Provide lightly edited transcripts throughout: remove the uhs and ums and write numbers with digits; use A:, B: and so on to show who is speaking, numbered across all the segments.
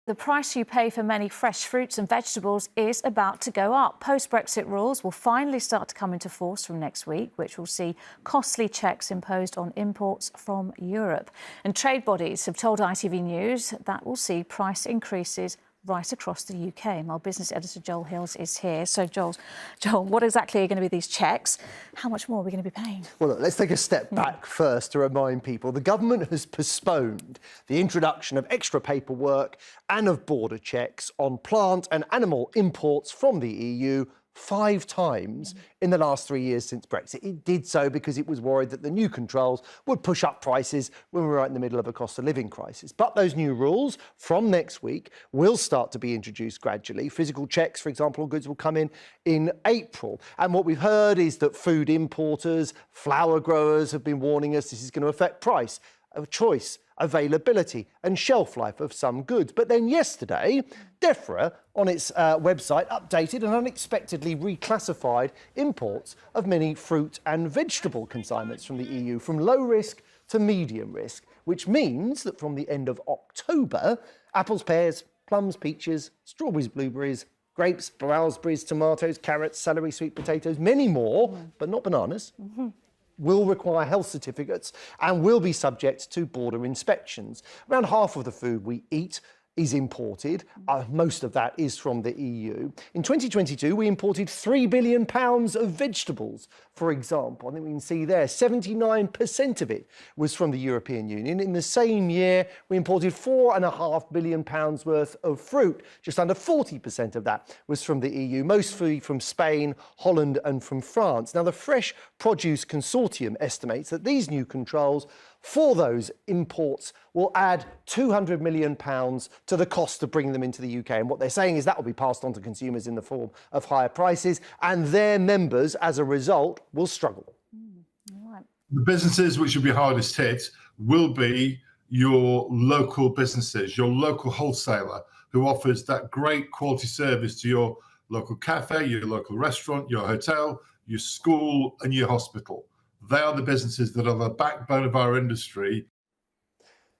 A: The price you pay for many fresh fruits and vegetables is about to go up. Post-Brexit rules will finally start to come into force from next week, which will see costly checks imposed on imports from Europe. And trade bodies have told ITV News that will see price increases right across the UK. My business editor Joel Hills is here. So, Joel, what exactly are going to be these checks? How much more are we going to be paying?
B: Well, look, let's take a step back first to remind people the government has postponed the introduction of extra paperwork and of border checks on plant and animal imports from the EU 5 times in the last 3 years since Brexit. It did so because it was worried that the new controls would push up prices when we were right in the middle of a cost of living crisis. But those new rules from next week will start to be introduced gradually. Physical checks, for example, on goods will come in April. And what we've heard is that food importers, flour growers have been warning us this is going to affect price, choice, availability and shelf life of some goods. But then yesterday, DEFRA on its website updated and unexpectedly reclassified imports of many fruit and vegetable consignments from the EU from low risk to medium risk, which means that from the end of October, apples, pears, plums, peaches, strawberries, blueberries, grapes, raspberries, tomatoes, carrots, celery, sweet potatoes, many more, but not bananas, will require health certificates and will be subject to border inspections. Around half of the food we eat is imported. Most of that is from the EU. In 2022, we imported £3 billion of vegetables, for example. I think we can see there, 79% of it was from the European Union. In the same year, we imported £4.5 billion worth of fruit. Just under 40% of that was from the EU, mostly from Spain, Holland and from France. Now, the Fresh Produce Consortium estimates that these new controls for those imports will add £200 million to the cost of bringing them into the UK. And what they're saying is that will be passed on to consumers in the form of higher prices, and their members, as a result, will struggle.
C: The businesses which will be hardest hit will be your local businesses, your local wholesaler who offers that great quality service to your local cafe, your local restaurant, your hotel, your school and your hospital. They are the businesses that are the backbone of our industry.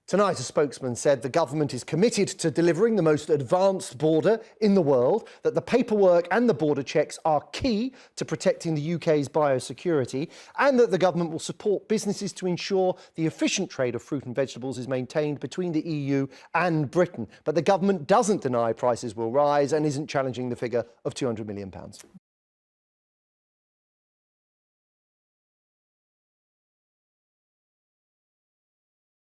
B: Tonight, a spokesman said the government is committed to delivering the most advanced border in the world, that the paperwork and the border checks are key to protecting the UK's biosecurity, and that the government will support businesses to ensure the efficient trade of fruit and vegetables is maintained between the EU and Britain. But the government doesn't deny prices will rise and isn't challenging the figure of £200 million.